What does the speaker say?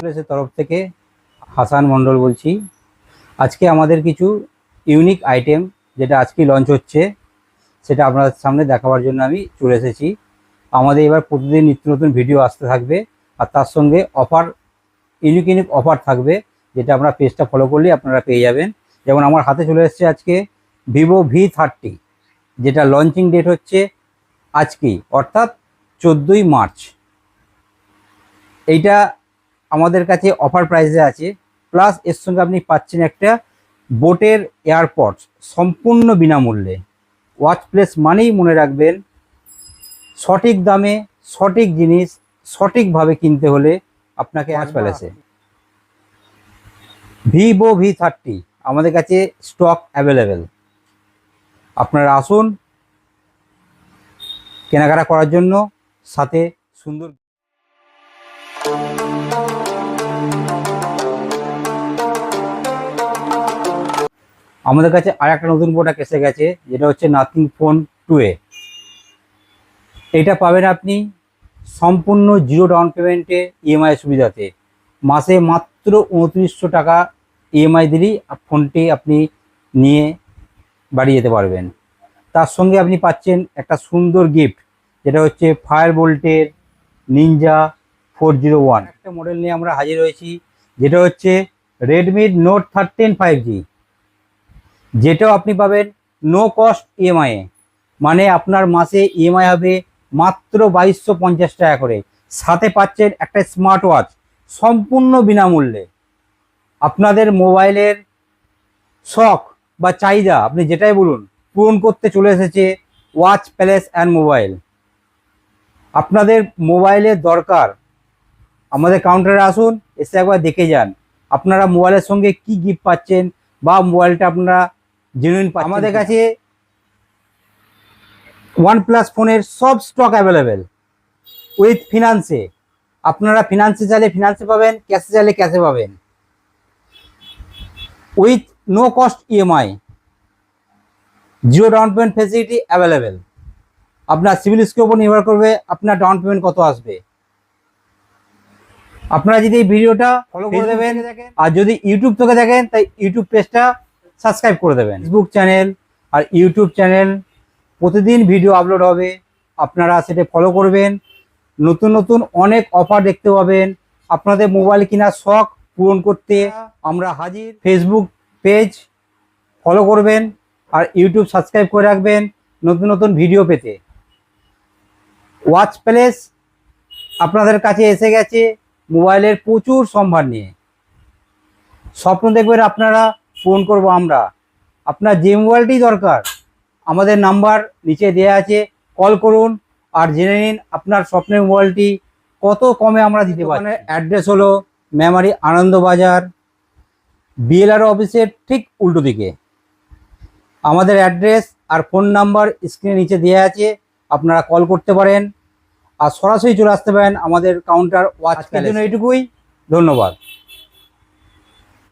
প্লেসের তরফ থেকে হাসান মণ্ডল বলছি। আজকে আমাদের কিছু ইউনিক আইটেম যেটা আজকে লঞ্চ হচ্ছে সেটা আপনাদের সামনে দেখাবার জন্য আমি চলে এসেছি। আমাদের এবার প্রতিদিন নিত্য নতুন ভিডিও আসতে থাকবে আর তার সঙ্গে অফার, ইউনিক অফার থাকবে, যেটা আপনারা পেজটা ফলো করলেই আপনারা পেয়ে যাবেন। যেমন আমার হাতে চলে এসেছে আজকে ভিভো V30, যেটা লঞ্চিং ডেট হচ্ছে আজকেই, অর্থাৎ 14ই মার্চ। এইটা আমাদের কাছে অফার প্রাইসে আছে, প্লাস এর সঙ্গে আপনি পাচ্ছেন একটা বোটের এয়ারপডস সম্পূর্ণ বিনামূল্যে। ওয়াচ প্লেস মানেই মনে রাখবেন সঠিক দামে সঠিক জিনিস সঠিকভাবে কিনতে হলে আপনাকে ওয়াচ প্যালেসে। ভিভো V30 আমাদের কাছে স্টক অ্যাভেলেবেল। আপনারা আসুন কেনাকাটা করার জন্য, সাথে সুন্দর। আমাদের কাছে আর একটা নতুন প্রোডাক্ট এসে গেছে, যেটা হচ্ছে নাথিং ফোন 2A। এটা পাবেন আপনি সম্পূর্ণ জিরো ডাউন পেমেন্টে ইএমআই সুবিধাতে। মাসে মাত্র 2900 টাকা ইএমআই দিলেই ফোনটি আপনি নিয়ে বাড়ি যেতে পারবেন। তার সঙ্গে আপনি পাচ্ছেন একটা সুন্দর গিফট, যেটা হচ্ছে ফায়ারবোল্টের নিনজা 401 একটা মডেল নিয়ে আমরা হাজির হয়েছি, যেটা হচ্ছে রেডমি নোট 13 5G, যেটাও আপনি পাবেন নো কস্ট ইএমআই। মানে আপনার মাসে ইএমআই হবে মাত্র 2250 টাকা করে। সাথে পাচ্ছেন একটা স্মার্ট ওয়াচ সম্পূর্ণ বিনামূল্যে। আপনাদের মোবাইলের শখ বা চাহিদা আপনি যেটাই বলুন পূরণ করতে চলে এসেছে ওয়াচ প্যালেস অ্যান্ড মোবাইল। আপনাদের মোবাইলের দরকার, আমাদের কাউন্টারে আসুন, এসে একবার দেখে যান আপনারা মোবাইলের সঙ্গে কি গিফট পাচ্ছেন বা মোবাইলটা আপনারা জেনুইন পাচ্ছেন। আমাদের কাছে OnePlus ফোনের সব স্টক অ্যাভেলেবেল উইথ ফিনান্সে। আপনারা ফিনান্সে চাইলে ফিনান্সে পাবেন, ক্যাশে চাইলে ক্যাশে পাবেন, with no cost EMI, zero down payment facility available. আপনার সিভিল স্কোর উপর নির্ভর করবে আপনার ডাউন পেমেন্ট কত আসবে। আপনারা যদি এই ভিডিওটা ফলো করে দেবেন, আর যদি ইউটিউব থেকে দেখেন তাই ইউটিউব পেজটা সাবস্ক্রাইব করে দেবেন। ফেসবুক চ্যানেল আর ইউটিউব চ্যানেল প্রতিদিন ভিডিও আপলোড হবে, আপনারা সেটা ফলো করবেন। নতুন নতুন অনেক অফার দেখতে পাবেন। আপনাদের মোবাইল কেনার শখ পূরণ করতে আমরা হাজির। ফেসবুক পেজ ফলো করবেন আর ইউটিউব সাবস্ক্রাইব করে রাখবেন নতুন নতুন ভিডিও পেতে। ওয়াচ প্যালেস আপনাদের কাছে এসে গেছে মোবাইলের প্রচুর সম্ভার নিয়ে। স্বপ্ন দেখবেন আপনারা, ফোন করব আমরা। আপনার যে মোবাইলটি দরকার আমাদের নাম্বার নিচে দেওয়া আছে, কল করুন আর জেনে নিন আপনার স্বপ্নের মোবাইলটি কত কমে আমরা দিতে পারি। অ্যাড্রেস হলো মেমারি আনন্দবাজার বিএলআর অফিসের ঠিক উল্টো দিকে। আমাদের অ্যাড্রেস আর ফোন নাম্বার স্ক্রিনে নিচে দেওয়া আছে, আপনারা কল করতে পারেন আর সরাসরি চলে আসতে পারেন আমাদের কাউন্টার ওয়াচ প্যালেস। এইটুকুই, ধন্যবাদ।